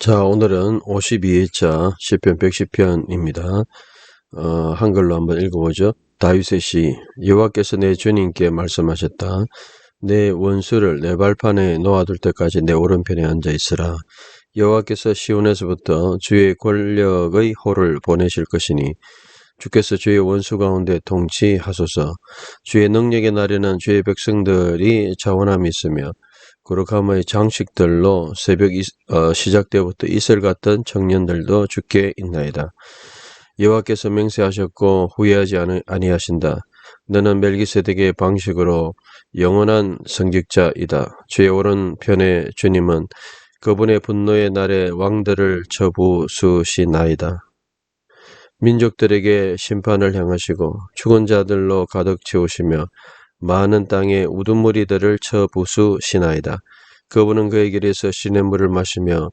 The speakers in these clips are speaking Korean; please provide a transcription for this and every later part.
자, 오늘은 52회차 시편 110편입니다. 한글로 한번 읽어보죠. 다윗의 시. 여호와께서 내 주님께 말씀하셨다. 내 원수를 내 발판에 놓아둘 때까지 내 오른편에 앉아 있으라. 여호와께서 시온에서부터 주의 권력의 호를 보내실 것이니 주께서 주의 원수 가운데 통치하소서. 주의 능력의 날에는 주의 백성들이 자원함이 있으며 거룩함의 장식들로 새벽 시작 때부터 이슬 같던 청년들도 주께 있나이다. 여호와께서 맹세하셨고 후회하지 아니하신다. 너는 멜기세덱의 방식으로 영원한 성직자이다. 주의 오른편의 주님은 그분의 분노의 날에 왕들을 쳐부수시나이다. 민족들에게 심판을 향하시고 죽은 자들로 가득 채우시며 많은 땅에 우두머리들을 쳐부수시나이다. 그분은 그의 길에서 시냇물을 마시며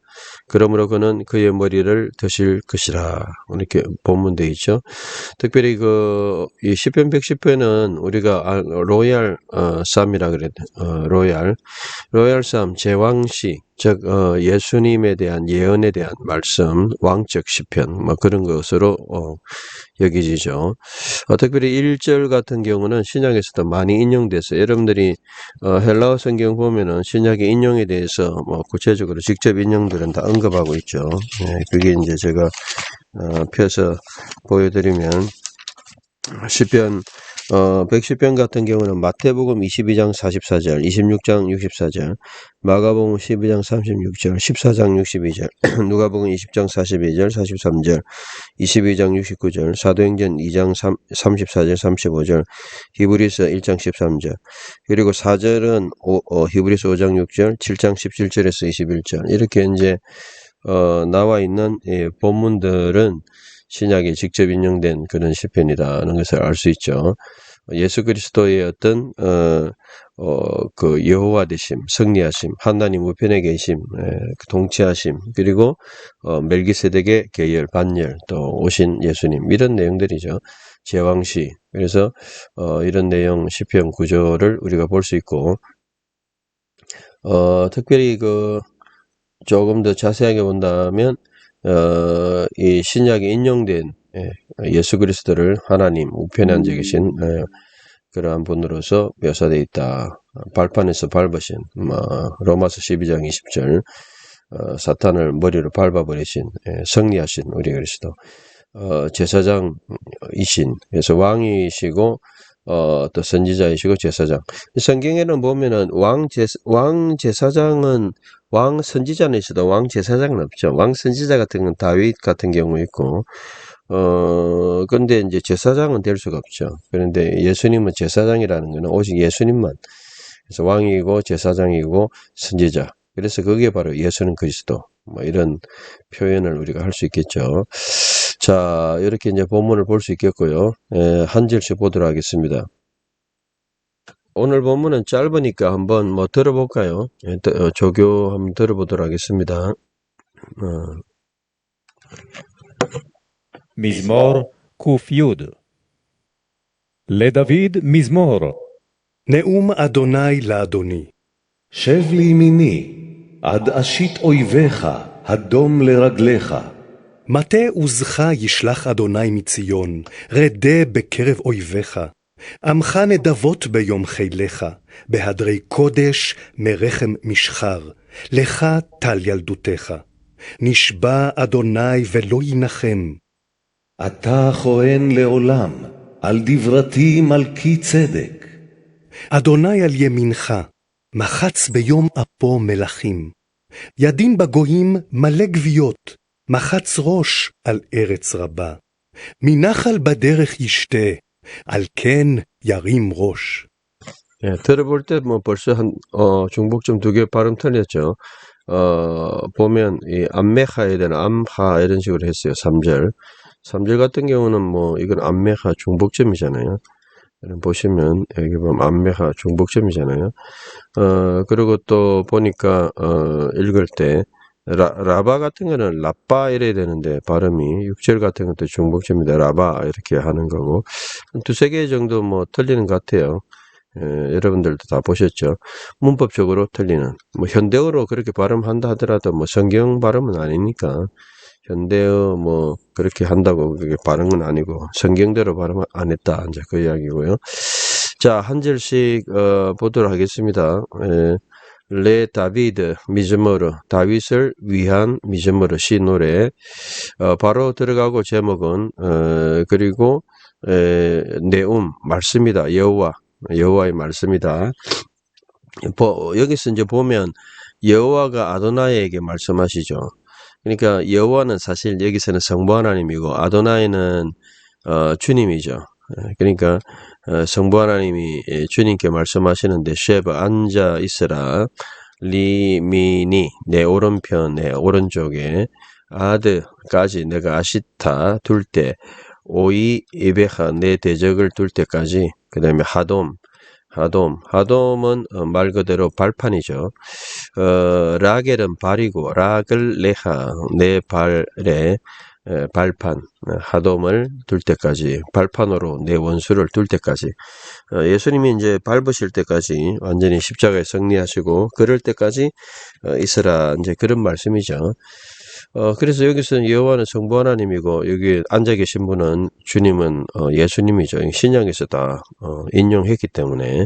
그러므로 그는 그의 머리를 드실 것이라. 이렇게 본문되어 있죠. 특별히 이 시편 110편은 우리가 로얄 쌈이라 그래요. 로얄 쌈, 제왕시, 즉 예수님에 대한 예언에 대한 말씀, 왕적 시편 뭐 그런 것으로 여기지죠. 특별히 1절 같은 경우는 신약에서도 많이 인용돼서 여러분들이 헬라어 성경 보면은 신약의 인용에 대해서 뭐 구체적으로 직접 인용들은 다 언급하고 있죠. 그게 이제 제가 펴서 보여드리면 시편 110편 같은 경우는 마태복음 22장 44절, 26장 64절, 마가복음 12장 36절, 14장 62절, 누가복음 20장 42절, 43절, 22장 69절, 사도행전 2장 34절, 35절, 히브리서 1장 13절, 그리고 4절은 히브리서 5장 6절, 7장 17절에서 21절, 이렇게 이제 나와 있는 본문들은 신약에 직접 인용된 그런 시편이라는 것을 알 수 있죠. 예수 그리스도의 어떤 그 여호와 되심, 승리하심, 하나님 우편에 계심, 통치하심, 그리고 멜기세덱의 계열, 반열, 또 오신 예수님, 이런 내용들이죠. 제왕시. 그래서 이런 내용 시편 구조를 우리가 볼 수 있고, 특별히 조금 더 자세하게 본다면 이 신약에 인용된 예수 그리스도를 하나님 우편에 앉아 계신 그러한 분으로서 묘사되어 있다. 발판에서 밟으신 로마서 12장 20절 사탄을 머리로 밟아버리신 승리하신 우리 그리스도 제사장이신, 그래서 왕이시고 또 선지자이시고 제사장. 성경에는 보면은 왕 제사장은 왕 선지자는 있어도 왕 제사장은 없죠. 왕 선지자 같은 건 다윗 같은 경우 있고, 근데 이제 제사장은 될 수가 없죠. 그런데 예수님은 제사장이라는 것은 오직 예수님만. 그래서 왕이고 제사장이고 선지자. 그래서 그게 바로 예수는 그리스도. 뭐 이런 표현을 우리가 할 수 있겠죠. 자, 이렇게 이제 본문을 볼 수 있겠고요. 한 절씩 보도록 하겠습니다. 오늘 본문은 짧으니까 한번 뭐 들어볼까요? 조교 한번 들어보도록 하겠습니다. מזמור ק"י לדוד מזמור. נאום אדוני לאדוני. שב לימיני, עד אשית אויביך, הדום לרגליך. מטה עוזך ישלח אדוני מציון, רדה בקרב אויביך. עמך נדבות ביום חילך, בהדרי קודש מרחם משחר, לך טל ילדותך. נשבע אדוני ולא ינחם. אתה כהן לעולם, על דברתי מלכי צדק. אדוני על ימינך, מחץ ביום אפו מלכים. ידין בגויים מלא גוויות, מחץ ראש על ארץ רבה. מנחל בדרך ישתה, על כן ירים ראש. 들어볼 때 뭐 벌써 중복점 2개 발음 틀렸죠. 보면 이 암메하에 대한 암하 이런 식으로 했어요. 3절 같은 경우는 뭐 이건 암메하 중복점이잖아요. 보시면 여기 보면 암메하 중복점이잖아요. 그리고 또 보니까 읽을 때 라바 같은 거는 라빠 이래야 되는데 발음이 6절 같은 것도 중복점입니다. 라바 이렇게 하는 거고 2-3개 정도 뭐 틀리는 것 같아요. 여러분들도 다 보셨죠. 문법적으로 틀리는, 뭐 현대어로 그렇게 발음한다 하더라도 뭐 성경 발음은 아니니까 현대어 뭐 그렇게 한다고 그게 발음은 아니고 성경대로 발음 안 했다, 이제 그 이야기고요. 자, 한 절씩 보도록 하겠습니다. 레 다비드 미즈모르, 다윗을 위한 미즈모르 시 노래. 바로 들어가고 제목은 그리고 네움 말씀이다. 여호와의 말씀이다. 여기서 이제 보면 여호와가 아도나이에게 말씀하시죠. 그러니까 여호와는 사실 여기서는 성부 하나님이고 아도나이는 주님이죠. 그러니까 성부 하나님이 주님께 말씀하시는데 쉐브 앉아 있으라 리미니 내 오른편에 오른쪽에 아드까지 내가 아시타 둘 때 오이 이베하 내 대적을 둘 때까지 그 다음에 하돔은 말 그대로 발판이죠. 라겔은 발이고 락을 레하 내 발에 발판 하돔을 둘 때까지 발판으로 내 원수를 둘 때까지 예수님이 이제 밟으실 때까지 완전히 십자가에 승리하시고 그럴 때까지 있으라 이제 그런 말씀이죠. 그래서 여기서 여호와는 성부 하나님이고 여기 앉아 계신 분은 주님은 예수님이죠. 신약에서 다 인용했기 때문에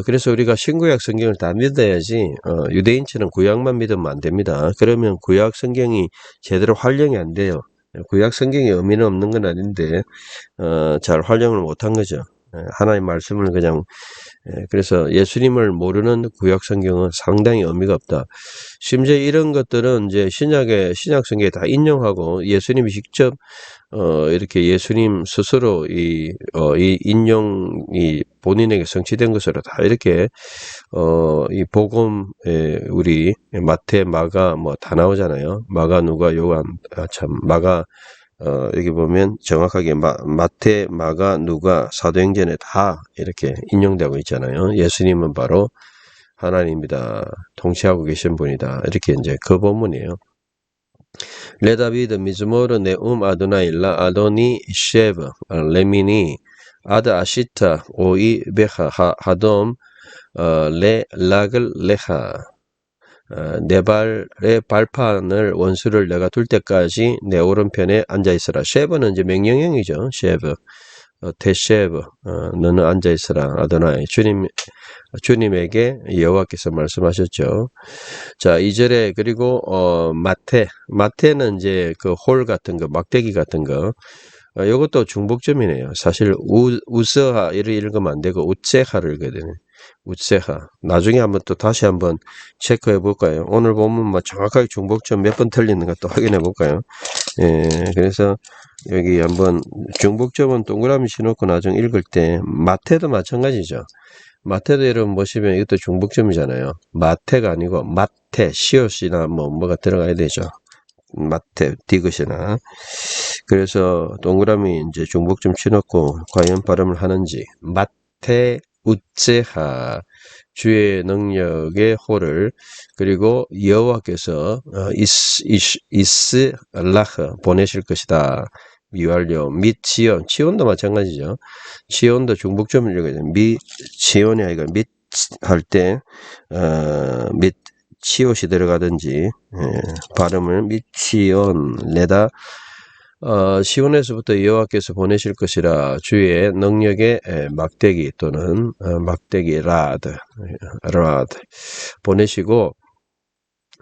그래서 우리가 신구약 성경을 다 믿어야지 유대인처럼 구약만 믿으면 안 됩니다. 그러면 구약 성경이 제대로 활용이 안 돼요. 구약 성경에 의미는 없는 건 아닌데 잘 활용을 못한 거죠. 하나님 말씀을 그냥 그래서 예수님을 모르는 구약 성경은 상당히 의미가 없다. 심지어 이런 것들은 이제 신약 성경에 다 인용하고 예수님이 직접 이렇게 예수님 스스로 이 인용이 본인에게 성취된 것으로 다 이렇게 이 복음에 우리 마태, 마가 뭐 다 나오잖아요. 마가, 누가, 요한, 마가 여기 보면 정확하게 마태, 마가, 누가, 사도행전에 다 이렇게 인용되고 있잖아요. 예수님은 바로 하나님이다. 통치하고 계신 분이다. 이렇게 이제 그 본문이에요. 레다비드 미즈모르 네움 아도나일라 아도니 쉐브 레미니 아드 아시타 오이 베하 하돔 레 락을 레하 내 발의 발판을 원수를 내가 둘 때까지 내 오른편에 앉아있으라. 쉐브는 이제 명령형이죠. 쉐브 테쉐브 너는 앉아있으라. 아도나이 주님에게 여호와께서 말씀하셨죠. 자, 2절에 그리고 마태는 이제 그 홀 같은 거, 막대기 같은 거. 이것도 중복점이네요. 사실 우스하 이를 읽으면 안 되고 우체하를 읽어야 되네. 우체하. 나중에 한번 또 다시 한번 체크해 볼까요? 오늘 보면 뭐 정확하게 중복점 몇 번 틀리는 것도 확인해 볼까요? 예, 그래서 여기 한번 중복점은 동그라미 쳐놓고 나중에 읽을 때 마태도 마찬가지죠. 마태도 여러분 보시면 이것도 중복점이잖아요. 마태가 아니고 마태, 시옷이나 뭐가 들어가야 되죠. 마태, 디귿이나. 그래서 동그라미 이제 중복점 쳐놓고 과연 발음을 하는지. 마태 우체하 주의 능력의 호를 그리고 여호와께서 이스라흐 보내실 것이다. 미완료 및 치온도 마찬가지죠. 치온도 중복점을 읽어야 돼요. 치온이 아니라 및 할 때 및 치옷이 들어가든지 발음을 및 치온 레다 시온에서부터 여호와께서 보내실 것이라 주의 능력의 막대기 또는 막대기 라드 보내시고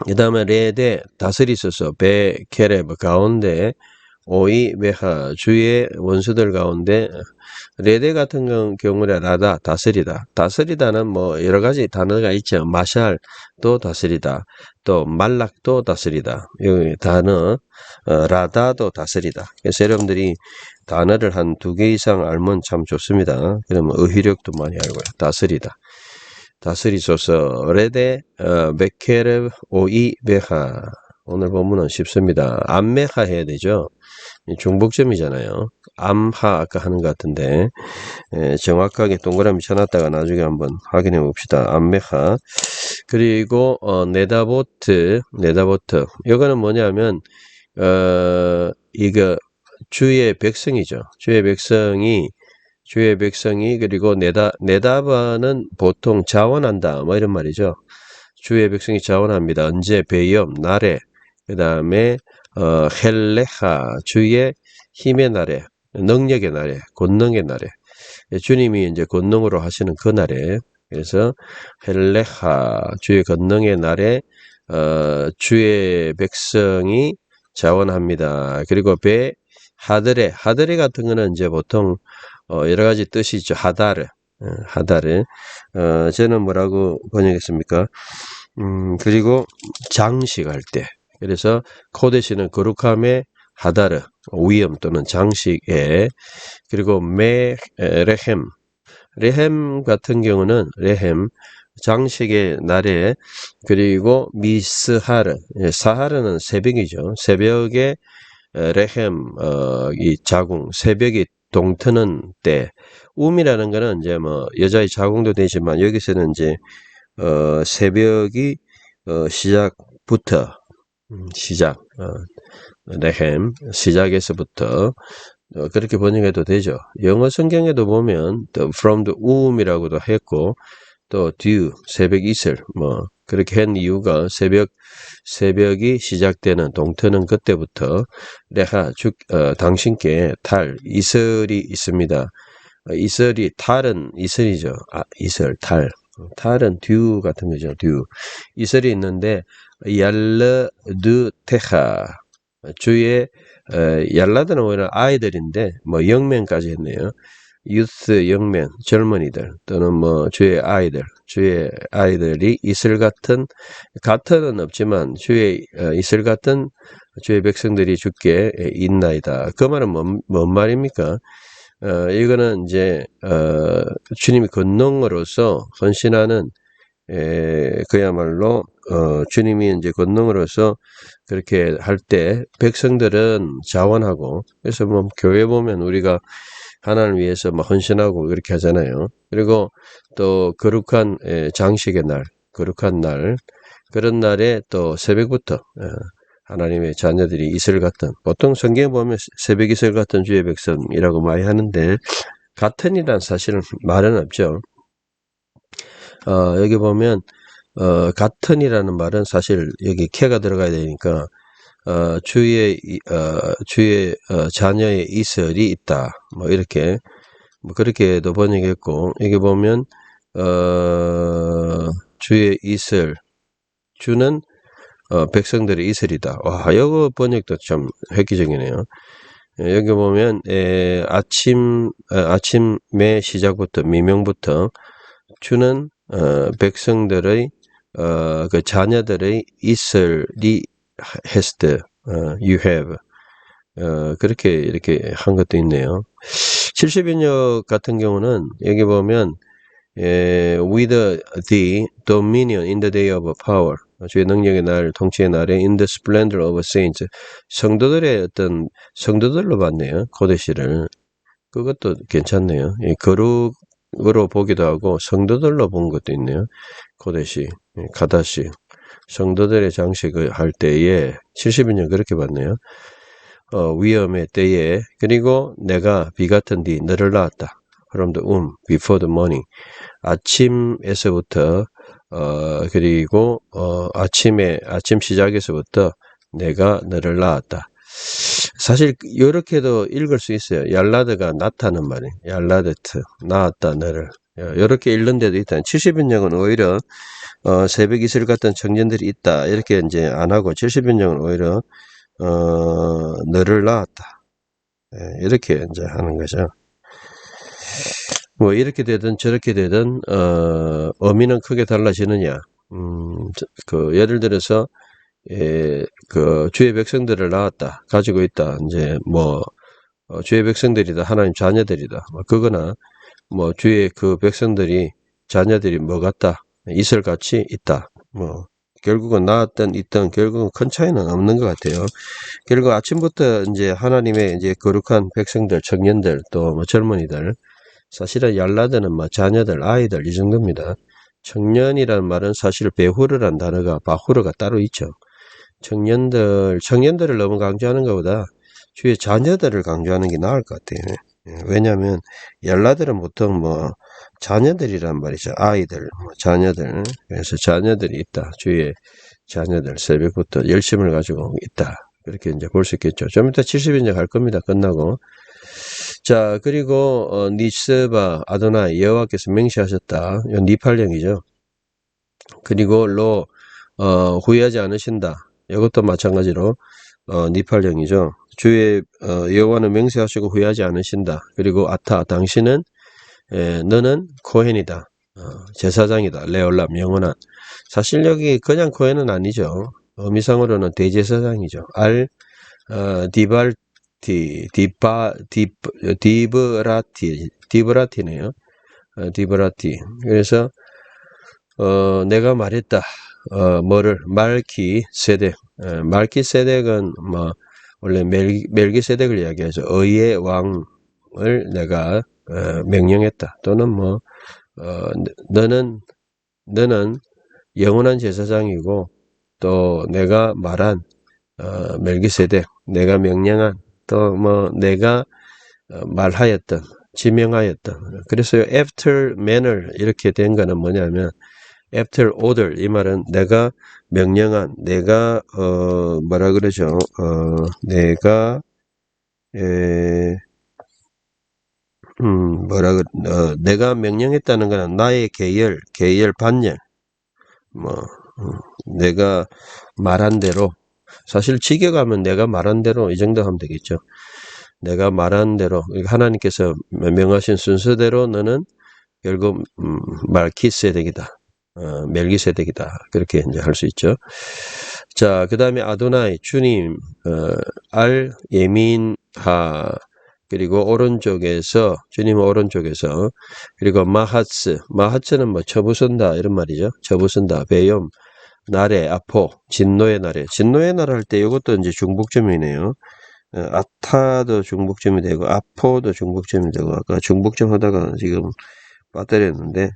그 다음에 레데 다스리소서 베 케레브 가운데 오이 베하 주의 원수들 가운데 레데 같은 경우에 라다 다스리다는 뭐 여러 가지 단어가 있죠. 마샬도 다스리다, 또 말락도 다스리다. 이 단어 라다도 다스리다. 그래서 여러분들이 단어를 한 2개 이상 알면 참 좋습니다. 그러면 어휘력도 많이 알고요. 다스리소서 레데 베케르 오이 베하. 오늘 본문은 쉽습니다. 암메하 해야 되죠. 중복점이잖아요. 암하 아까 하는 것 같은데 정확하게 동그라미 쳐놨다가 나중에 한번 확인해 봅시다. 암메하. 그리고 네다보트 이거는 뭐냐면 이거 주의 백성이죠. 주의 백성이 주의 백성이 그리고 네다바는 보통 자원한다 뭐 이런 말이죠. 주의 백성이 자원합니다. 언제? 배염, 날에. 그 다음에 헬레하, 주의 힘의 날에, 능력의 날에, 권능의 날에. 주님이 이제 권능으로 하시는 그 날에. 그래서 헬레하, 주의 권능의 날에 주의 백성이 자원합니다. 그리고 하드레 같은 거는 이제 보통 여러 가지 뜻이 있죠. 하다르. 저는 뭐라고 번역했습니까? 그리고 장식할 때. 그래서 코데시는 거룩함의 하다르, 위엄 또는 장식에, 그리고 레헴 같은 경우는 장식의 날에, 그리고 미스하르, 사하르는 새벽이죠. 새벽에 레헴, 이 자궁, 새벽이 동트는 때, 이라는 거는 이제 뭐 여자의 자궁도 되지만 여기서는 이제 새벽이 시작부터 레헴 시작에서부터 그렇게 번역해도 되죠. 영어 성경에도 보면 from the womb이라고도 했고 또 dew 새벽 이슬 뭐 그렇게 한 이유가 새벽이 시작되는 동트는 그때부터 내가 당신께 이슬이 있습니다. 탈은 이슬이죠. 탈은 듀 같은 거죠. 듀. 이슬이 있는데 얄르드테하 주의 얄라드는 오히려 아이들인데 뭐 영명까지 했네요. 유스 영명 젊은이들 또는 뭐 주의 아이들이 이슬 같은은 없지만 주의 이슬 같은 주의 백성들이 주께 있나이다. 그 말은 뭔 말입니까? 이거는 이제 주님이 권능으로서 헌신하는 그야말로 주님이 이제 권능으로서 그렇게 할 때 백성들은 자원하고 그래서 뭐 교회 보면 우리가 하나님을 위해서 막 헌신하고 그렇게 하잖아요. 그리고 또 거룩한 장식의 날, 거룩한 날 그런 날에 또 새벽부터 하나님의 자녀들이 이슬 같은 보통 성경에 보면 새벽 이슬 같은 주의 백성이라고 많이 하는데 같은이란 사실은 말은 없죠. 여기 보면 같은이라는 말은 사실 여기 캐가 들어가야 되니까 주의 자녀의 이슬이 있다. 뭐 이렇게 뭐 그렇게도 번역했고 여기 보면 주의 이슬 주는 백성들의 이슬이다. 와, 이거 번역도 참 획기적이네요. 여기 보면 아침의 시작부터 미명부터 주는 백성들의 그 자녀들의 이슬이 has you have 그렇게 이렇게 한 것도 있네요. 70인역 같은 경우는 여기 보면 with the dominion in the day of power 주의 능력의 날, 통치의 날에 in the splendor of saints 성도들로 봤네요. 고데시를 그것도 괜찮네요. 거룩으로 보기도 하고 성도들로 본 것도 있네요. 고데시, 가다시 성도들의 장식을 할 때에 70인년 그렇게 봤네요. 위험의 때에 그리고 내가 비 같은 뒤 너를 낳았다. from the womb before the morning 아침에서부터 그리고 아침 시작에서부터 내가 너를 낳았다. 사실 이렇게도 읽을 수 있어요. 얄라드가 낳다는 말이에요. 얄라드트 낳았다 너를 이렇게 읽는 데도 있다. 70인역은 오히려 새벽 이슬 같은 청년들이 있다 이렇게 이제 안 하고 70인역은 오히려 너를 낳았다 이렇게 이제 하는 거죠. 뭐 이렇게 되든 저렇게 되든 의미는 크게 달라지느냐? 예를 들어서 그 주의 백성들을 낳았다 가지고 있다 이제 뭐 주의 백성들이다 하나님 자녀들이다 뭐 그거나 뭐 주의 그 백성들이 자녀들이 뭐 같다 이슬같이 있다 뭐 결국은 낳았든 있든 결국은 큰 차이는 없는 것 같아요. 결국 아침부터 이제 하나님의 이제 거룩한 백성들 청년들 또 뭐 젊은이들 사실은 얄라드는 뭐 자녀들 아이들 이 정도입니다. 청년이라는 말은 사실 베후르란 단어가 바후르가 따로 있죠. 청년들을 너무 강조하는 것보다 주의 자녀들을 강조하는 게 나을 것 같아요. 왜냐하면 엘라들은 보통 뭐 자녀들이란 말이죠. 아이들, 자녀들. 그래서 자녀들이 있다. 주위에 자녀들 새벽부터 열심을 가지고 있다. 그렇게 이제 볼 수 있겠죠. 좀 이따 70인제 갈 겁니다. 끝나고. 자, 그리고 니스바 아도나이 여호와께서 맹세하셨다. 이건 니팔령이죠. 그리고 후회하지 않으신다. 이것도 마찬가지로 니팔령이죠. 주의 여호와는 맹세하시고 후회하지 않으신다. 그리고 아타 당신은 너는 코헨이다. 제사장이다. 레올람 영원한. 사실 여기 그냥 코헨은 아니죠. 의미상으로는 대제사장이죠. 디발티 디브라티네요. 디브라티. 그래서 내가 말했다. 뭐를 말키세덱. 말키세덱은 뭐 원래 멜기세덱을 이야기하죠. 의의 왕을 내가 명령했다. 또는 뭐 너는 영원한 제사장이고 또 내가 말한 멜기세덱, 내가 명령한 또 뭐 내가 말하였던 지명하였던. 그래서 after manner 이렇게 된 거는 뭐냐면 after order 이 말은 내가 명령한 내가 뭐라 그러죠? 내가 내가 명령했다는 거는 나의 계열 반열 뭐 내가 말한 대로 사실 직역하면 내가 말한 대로 이 정도 하면 되겠죠. 내가 말한 대로 하나님께서 명하신 순서대로 너는 결국 말키세덱이다. 멜기세덱이다. 그렇게 이제 할 수 있죠. 자, 그 다음에 아도나이 주님 알 예민하 그리고 오른쪽에서 주님 오른쪽에서 그리고 마하츠는 뭐 처부순다 이런 말이죠. 처부순다 배염 날에 아포 진노의 날에 할 때 이것도 이제 중복점이네요. 아타도 중복점이 되고 아포도 중복점이 되고 아까 중복점 하다가 지금 빠뜨렸는데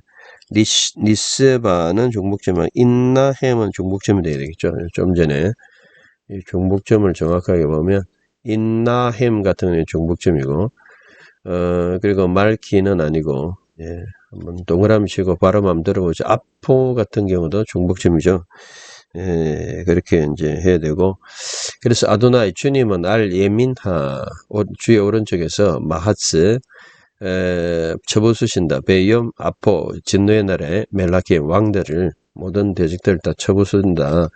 니스바는 중복점이 인나햄은 중복점이 돼야 되겠죠. 좀 전에 이 중복점을 정확하게 보면 인나햄 같은 경우는 중복점이고 그리고 말키는 아니고 한번 동그라미 치고 발음 한번 들어보죠. 아포 같은 경우도 중복점이죠. 그렇게 이제 해야 되고 그래서 아도나이 주님은 알 예민하 주의 오른쪽에서 마하츠 처부수신다. 베이엄 아포 진노의 날에 멜라키 왕들을 모든 대적들 다 처부수신다.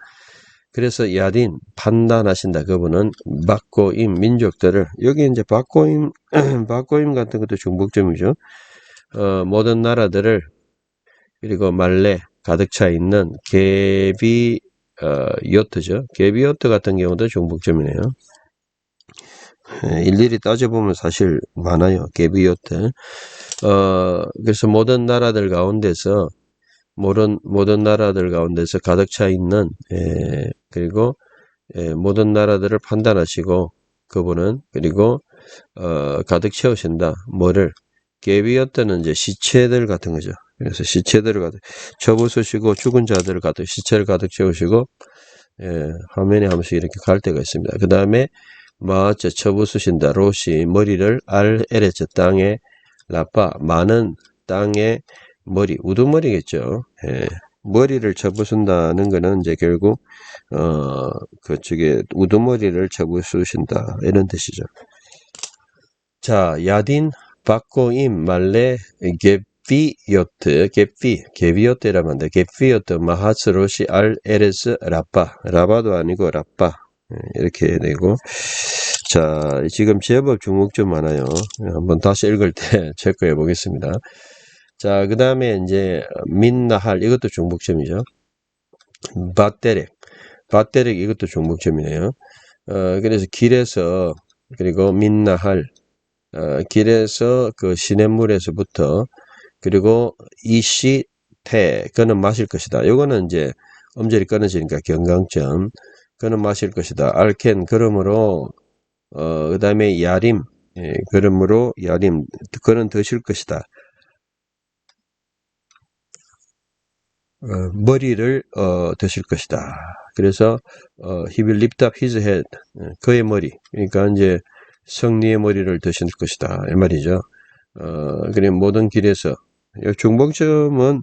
그래서 야딘 판단하신다. 그분은 박고임 민족들을 여기 이제 박고임 같은 것도 중복점이죠. 모든 나라들을 그리고 말레 가득 차 있는 게비요트죠. 게비요트 같은 경우도 중복점이네요. 일일이 따져보면 사실 많아요. 게비요트. 그래서 모든 나라들 가운데서 가득 차 있는 그리고 모든 나라들을 판단하시고 그분은 그리고 가득 채우신다. 뭐를 게비요트는 이제 시체들 같은 거죠. 그래서 시체들을 가득 처부수시고 죽은 자들을 가득 시체를 가득 채우시고 화면에 한 번씩 이렇게 갈 때가 있습니다. 그 다음에 마하츠 처부수신다. 로시 머리를 에레츠 땅에 라파 많은 땅에 머리 우두머리겠죠. 머리를 처부순다는 거는 이제 결국 그쪽에 우두머리를 처부수신다 이런 뜻이죠. 자, 야딘 바코임 말레 게비요트라면 안 돼. 게비요트 마하츠 로시 에레스 라바도 아니고 라파 이렇게 해야 되고. 자, 지금 제법 중복점 많아요. 한번 다시 읽을 때 체크해 보겠습니다. 자, 그 다음에 이제 민나할 이것도 중복점이죠. 바테렉 이것도 중복점이네요. 그래서 길에서 그리고 민나할 길에서 그 시냇물에서부터 그리고 이시테 그는 마실 것이다. 요거는 이제 음절이 끊어지니까 경강점 그는 마실 것이다. 알켄 그러므로 그 다음에 야림 그러므로 야림 그는 드실 것이다. 머리를 드실 것이다. 그래서 he will lift up his head 그의 머리 그러니까 이제 승리의 머리를 드실 것이다. 이 말이죠. 그래 모든 길에서 중복점은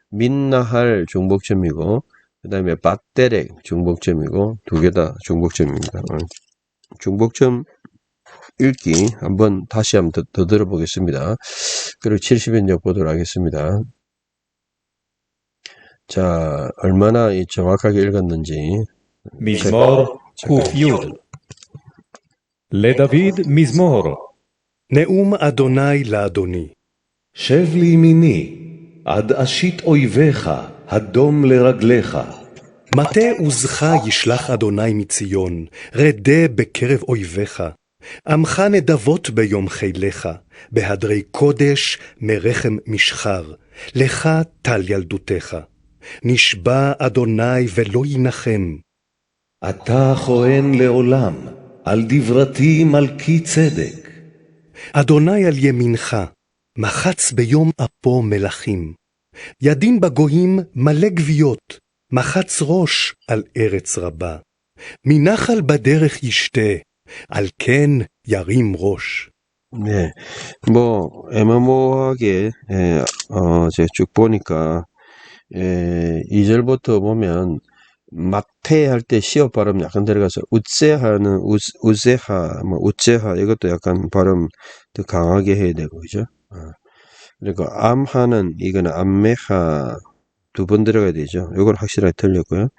민나할 중복점이고 그 다음에 밧데렉 중복점이고 두 개 다 중복점입니다. 중복점 읽기 다시 한번 더 들어보겠습니다. 그리고 70인역 보도록 하겠습니다. 자, 얼마나 정확하게 읽었는지. מזמור ק"י. לדוד מזמור. נאום אדוני לאדוני. שב לימיני, עד אשית אויביך, הדום לרגליך. מטה עוזך ישלח אדוני מציון, רדה בקרב אויביך. עמך נדבות ביום חילך, בהדרי קודש מרחם משחר, לך טל ילדותך. נשבע אדוני ולא ינחם. אתה כהן לעולם, על דברתי מלכי צדק. אדוני על ימינך, מחץ ביום אפו מלכים. ידין בגויים מלא גוויות, מחץ ראש על ארץ רבה. מנחל בדרך ישתה, על כן ירים ראש. 네, 애매모호하게, 제가 쭉 보니까, 2절부터 보면, 막태할 때 시옷 발음 약간 들어가서, 우세하는, 우세하, 우세하, 이것도 약간 발음 더 강하게 해야 되고, 그죠? 그리고 암하는, 이거는 암메하, 두 번 들어가야 되죠. 이걸 확실하게 틀렸고요.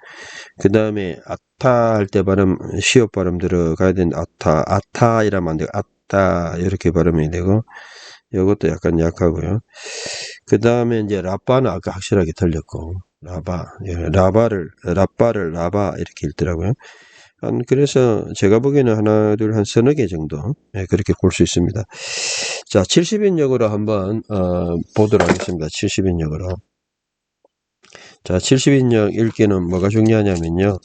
그 다음에 아타 할 때 발음 시옷 발음 들어가야 되는 아타 이라면 안 되고 아타 이렇게 발음이 되고 이것도 약간 약하고요. 그 다음에 이제 라바는 아까 확실하게 틀렸고 라바를 라바 이렇게 읽더라고요. 그래서 제가 보기에는 하나 둘 한 서너 개 정도 그렇게 볼 수 있습니다. 자, 70인역으로 한번 보도록 하겠습니다. 70인역으로. 자, 70인역 읽기는 뭐가 중요하냐면요.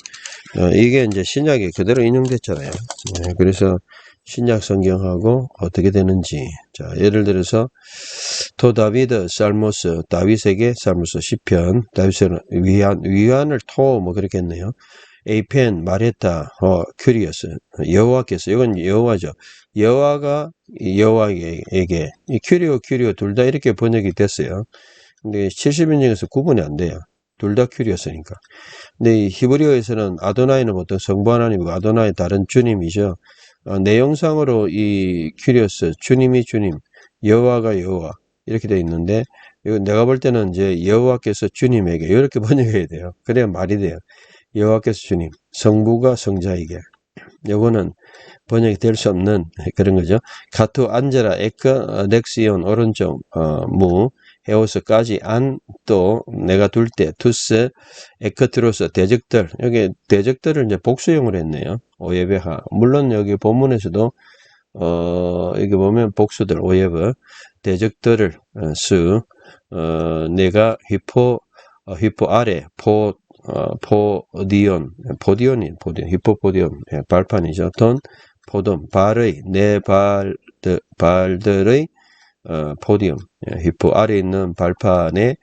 이게 이제 신약에 그대로 인용됐잖아요. 그래서 신약 성경하고 어떻게 되는지. 자, 예를 들어서, 토 다비드 살모스, 다윗에게 살모스 시편, 다윗은 위안을 그렇게 했네요. 에이펜, 말했다, 큐리어스, 여호와께서, 이건 여호와죠. 여호와가 여호와에게, 큐리오 둘 다 이렇게 번역이 됐어요. 근데 70인역에서 구분이 안 돼요. 둘 다 큐리어스니까. 근데 히브리어에서는 아도나이는 보통 성부 하나님이고 아도나이 다른 주님이죠. 내용상으로 이 큐리어스 주님이 주님, 여호와가 여호와 이렇게 돼 있는데 이거 내가 볼 때는 이제 여호와께서 주님에게 이렇게 번역해야 돼요. 그래야 말이 돼요. 여호와께서 주님, 성부가 성자에게. 요거는 번역이 될 수 없는 그런 거죠. 가투 안제라 에크 넥시온 오른쪽 무 헤오스까지 안 또 내가 둘 때 투스 에크트로스 대적들 여기 대적들을 이제 복수형으로 했네요. 오예베하 물론 여기 본문에서도 여기 보면 복수들 오예베 대적들을 내가 히포 아래 히포포디온 발판이죠. 돈 포돔 발의 내 발들의 포디움 히포 아래 있는 발판의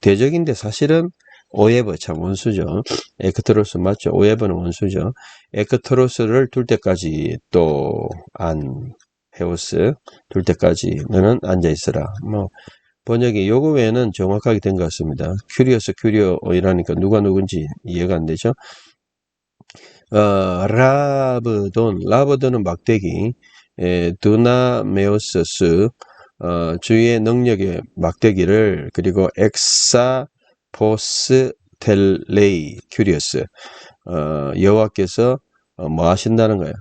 대적인데 사실은 오예브 참 원수죠. 에크트로스 맞죠? 오예브는 원수죠. 에크트로스를 둘 때까지 또 헤오스 둘 때까지 너는 앉아 있으라. 번역이 요거 외에는 정확하게 된 것 같습니다. 큐리오이라니까 누가 누군지 이해가 안 되죠? 라브돈은 막대기, 두나메오스스, 주의 능력의 막대기를, 그리고 엑사포스텔레이, 큐리어스, 여호와께서 뭐 하신다는 거예요.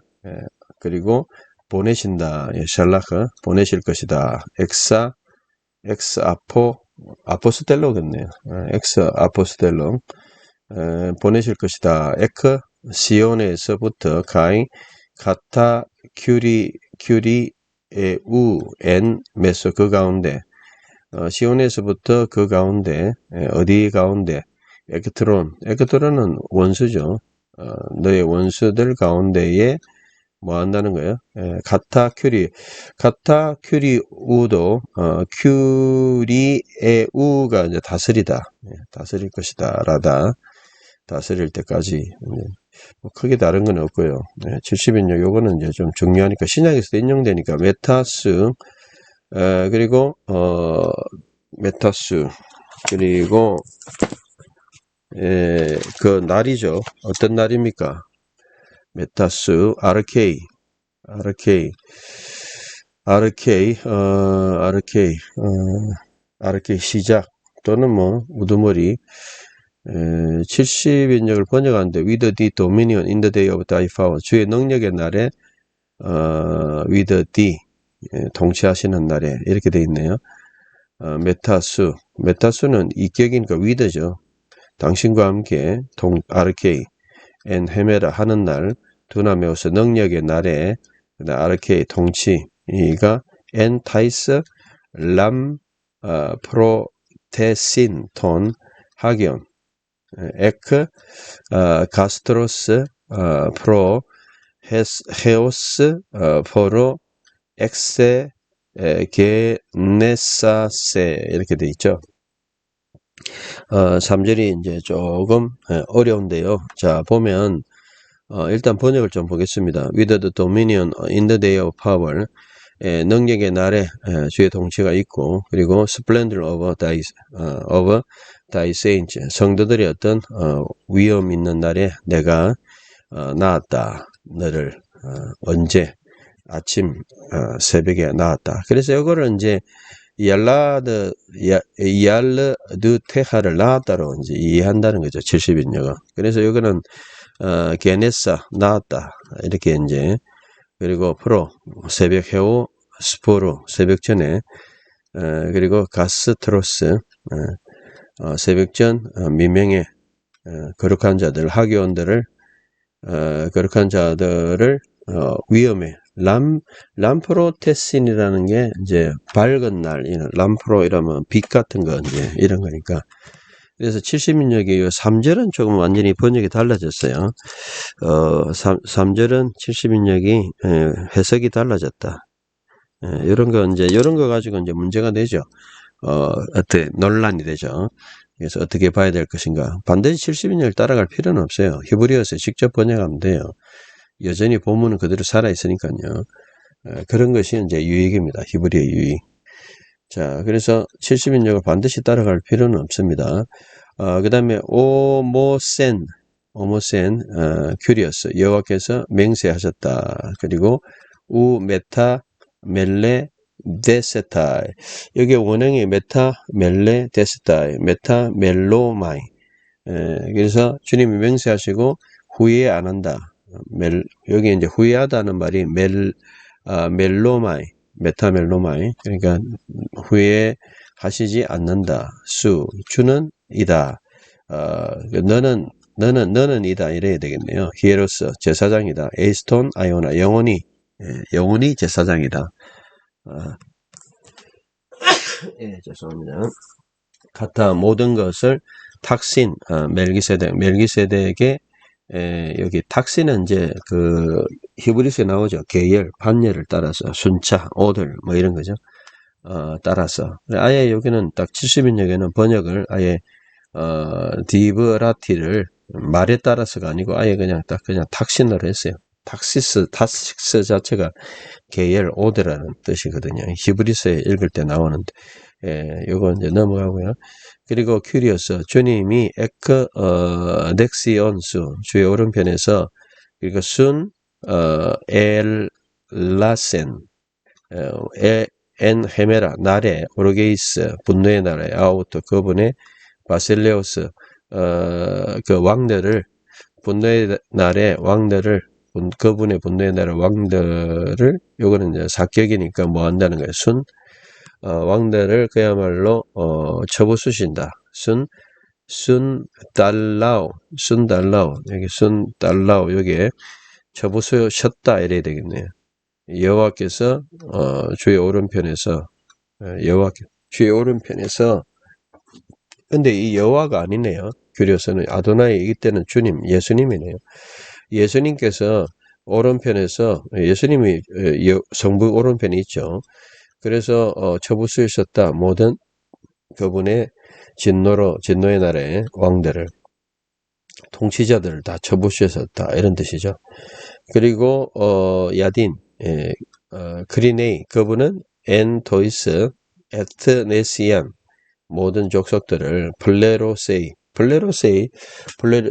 그리고 보내신다, 샬라크, 보내실 것이다. 아포스텔로겠네요. 아포스텔로, 보내실 것이다. 시온에서부터 카타 메소 그 가운데 시온에서부터 그 가운데 어디 가운데 에크트론은 원수죠. 너의 원수들 가운데에 뭐 한다는 거예요? 카타큐리우도 큐리에우가 이제 다스리다, 다스릴 것이다 라다, 다스릴 때까지. 뭐 크게 다른 건 없고요. 70인용 요거는 이제 좀 중요하니까 신약에서도 인용되니까 메타스, 그리고 메타스, 그리고 그 날이죠. 어떤 날입니까? 메타스, RK, RK 시작 또는 뭐 우두머리 70인역을 번역하는데 with the dominion in the day of thy power 주의 능력의 날에 with the 통치하시는 날에 이렇게 돼 있네요. 메타수는 이격이니까 with죠. 당신과 함께 RK and 헤메라 하는 날 두나메오스 능력의 날에 RK 통치가 엔타이스 람 프로테신 톤 하기온 에크 가스트로스 프로 헤오스 포로 엑세 게네사세 이렇게 돼 있죠. 3절이 이제 조금 어려운데요. 자, 보면 일단 번역을 좀 보겠습니다. With the dominion in the day of power, 능력의 날에 주의 통치가 있고, 그리고 splendor of thy saints, 성도들의 어떤 위엄 있는 날에 내가 나았다. 너를 언제? 아침 새벽에 나왔다. 그래서 이거를 이제 이알르드 테하를 나왔다로 이제 이해한다는 거죠. 70인여가. 그래서 이거는 게네사 나왔다 이렇게 이제 그리고 프로 새벽 해오 스포르 새벽 전에 그리고 가스트로스 새벽 전 미명의 거룩한 자들 하교원들을 거룩한 자들을 위험에 람프로테신이라는 게 이제 밝은 날, 람프로 이러면 빛 같은 거 이제 이런 거니까. 그래서 70인역이 3절은 조금 완전히 번역이 달라졌어요. 3절은 70인역이 해석이 달라졌다. 이런 거 가지고 이제 문제가 되죠. 어떻게 논란이 되죠. 그래서 어떻게 봐야 될 것인가. 반드시 70인역을 따라갈 필요는 없어요. 히브리어에서 직접 번역하면 돼요. 여전히 본문은 그대로 살아있으니까요. 그런 것이 이제 유익입니다. 히브리의 유익. 자, 그래서 70인역을 반드시 따라갈 필요는 없습니다. 그 다음에 오모센, 큐리어스, 여호와께서 맹세하셨다. 그리고 우메타 멜레 데세타이. 여기 원형이 메타 멜레 데세타이, 메타 멜로마이. 그래서 주님이 맹세하시고 후회 안 한다. 여기 이제 후회하다는 말이 멜로마이, 메타멜로마이. 그러니까 후회하시지 않는다. 주는 이다. 너는 이다. 이래야 되겠네요. 히에로스, 제사장이다. 에이스톤, 아이오나, 영원히 제사장이다. 예, 죄송합니다. 같아 모든 것을 탁신, 멜기세덱의 여기 탁신은 이제 그 히브리서에 나오죠. 계열, 반열을 따라서 순차, 오들 뭐 이런 거죠. 따라서 아예 여기는 딱 70인역에는 번역을 아예 디브라티를 말에 따라서가 아니고 아예 그냥 탁신으로 했어요. 탁시스 자체가 계열, 오드라는 뜻이거든요. 히브리서에 읽을 때 나오는데 요거 이제 넘어가고요. 그리고 큐리어스, 주님이 넥시온스, 주의 오른편에서, 그리고 엘라센, 엔 헤메라, 날에, 오르게이스, 분노의 날에, 아우토, 그분의 바실레오스, 그 왕들을, 분노의 날에 왕들을, 그분의 분노의 날에 왕들을, 요거는 이제 사격이니까 뭐 한다는 거예요. 왕들을 그야말로 쳐부수신다. 순달라오 여기 순달라오 여기에 쳐부수셨다 이래야 되겠네요. 여호와께서 주의 오른편에서 주의 오른편에서 근데 이 여호와가 아니네요. 규리어서는 아도나이 이때는 주님 예수님이네요. 예수님께서 오른편에서 예수님이 성부 오른편에 있죠. 그래서 쳐부수셨다. 모든 그분의 진노의 날에 왕들을 통치자들을 다 쳐부수셨다 이런 뜻이죠. 그리고 야딘, 그리네이, 그분은 엔토이스 에트네시안, 모든 족속들을 플레로세이,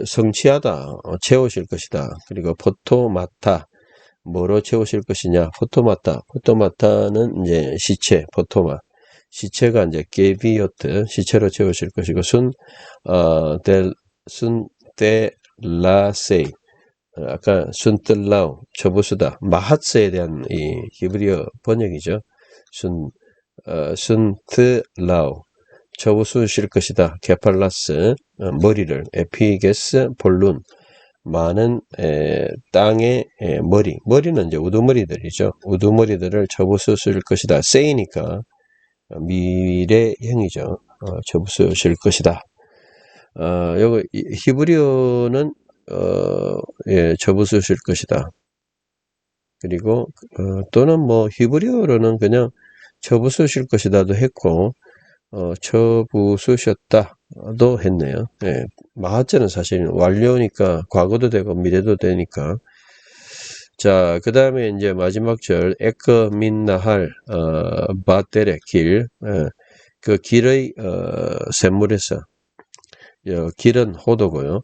성취하다, 채우실 것이다. 그리고 포토마타, 뭐로 채우실 것이냐? 포토마타는 이제 시체, 시체가 이제 게비오트, 시체로 채우실 것이고, 순데라세이, 아까 순뜰라우, 초부수다, 마하스에 대한 이 히브리어 번역이죠. 순트라우, 초부수실 것이다. 게팔라스, 머리를, 에피게스 볼룬, 많은 땅의 머리는 이제 우두머리들이죠. 우두머리들을 초부수실 것이다. 세이니까 미래형이죠. 초부수실 것이다. 요거 히브리어는 초부수실 것이다. 그리고 또는 뭐 히브리어로는 그냥 초부수실 것이다도 했고 초부수셨다도 했네요. 예, 마하자는 사실 완료니까 과거도 되고 미래도 되니까. 자, 그 다음에 이제 마지막 절 에크 민나할 바테레 길, 그 길의 샘물에서, 길은 호도고요.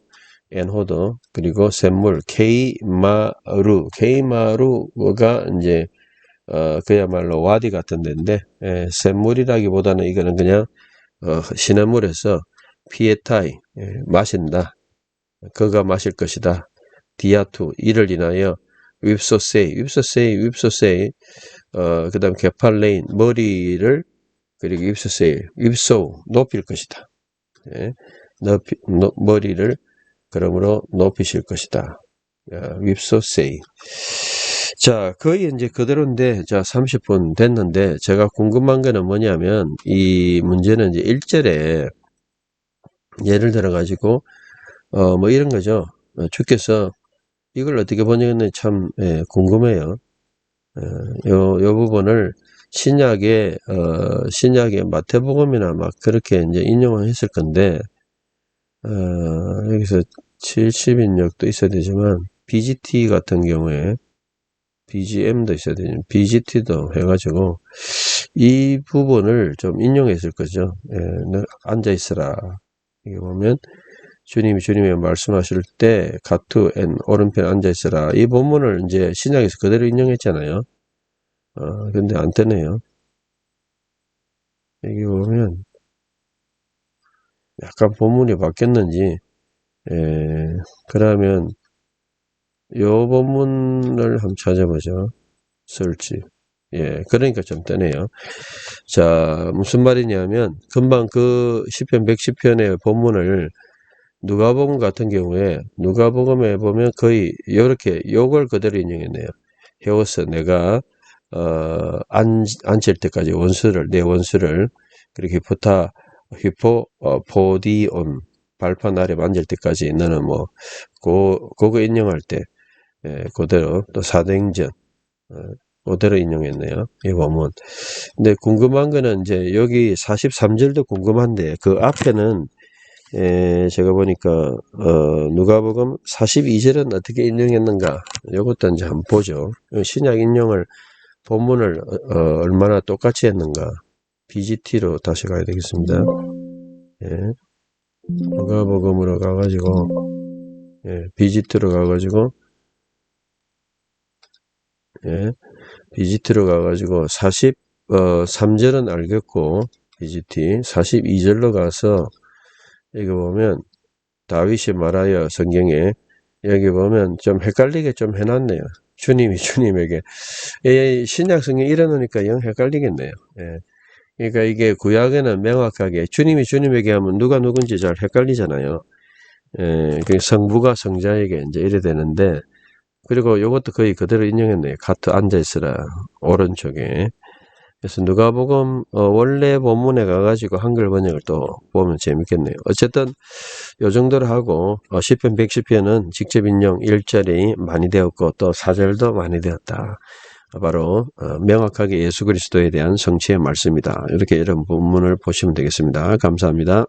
엔호도, 그리고 샘물 케이마루가 이제 그야말로 와디 같은 데인데, 샘물이라기보다는 이거는 그냥 시냇물에서 피에타이, 마신다. 그가 마실 것이다. 디아투, 이를 인하여 윕소세이, 그 다음 게팔레인, 머리를, 그리고 윕소, 높일 것이다. 머리를, 그러므로 높이실 것이다. 윕소세이. 자, 거의 이제 그대로인데, 자, 30분 됐는데, 제가 궁금한 거는 뭐냐면, 이 문제는 이제 1절에, 예를 들어가지고, 뭐 이런 거죠. 주께서 이걸 어떻게 번역했는지 참, 궁금해요. 요 부분을 신약의 마태복음이나 막 그렇게 이제 인용을 했을 건데, 여기서 70인역도 있어야 되지만, BGT 같은 경우에, BGM도 있어야 되지만, BGT도 해가지고, 이 부분을 좀 인용했을 거죠. 너 앉아있으라. 이게 보면, 주님이 말씀하실 때, 가투, 오른편 앉아있으라. 이 본문을 이제 신약에서 그대로 인용했잖아요. 근데 안 되네요. 여기 보면, 약간 본문이 바뀌었는지, 그러면, 요 본문을 한번 찾아보죠. 설치. 그러니까 좀 뜨네요. 자, 무슨 말이냐면, 금방 그 시편 110편의 본문을 누가복음 같은 경우에, 누가복음에 보면 거의 요렇게 요걸 그대로 인용했네요. 헤어서 내가, 앉힐 때까지 내 원수를, 그리고 포디온, 발판 아래 만질 때까지 너는 뭐, 그거 인용할 때, 그대로 또 사도행전, 그대로 인용했네요. 이 보면. 근데 궁금한 거는 이제 여기 43절도 궁금한데 그 앞에는 제가 보니까 누가복음 42절은 어떻게 인용했는가? 이것도 이제 한번 보죠. 신약 인용을 본문을 얼마나 똑같이 했는가? BGT로 다시 가야 되겠습니다. 누가복음으로 가가지고 BGT로 가가지고 BGT로 가가지고 43절은 알겠고 BGT 42절로 가서 이거 보면 다윗이 말하여 성경에 여기 보면 좀 헷갈리게 좀 해놨네요. 주님에게 신약 성경 이래놓으니까 영 헷갈리겠네요. 그러니까 이게 구약에는 명확하게 주님에게 하면 누가 누군지 잘 헷갈리잖아요. 성부가 성자에게 이제 이래 되는데 그리고 요것도 거의 그대로 인용했네요. 가트 앉아있으라 오른쪽에. 그래서 누가복음 원래 본문에 가가지고 한글 번역을 또 보면 재밌겠네요. 어쨌든 요 정도로 하고 시편 110편은 직접 인용 1절이 많이 되었고 또 4절도 많이 되었다. 바로 명확하게 예수 그리스도에 대한 성취의 말씀이다. 이렇게 이런 본문을 보시면 되겠습니다. 감사합니다.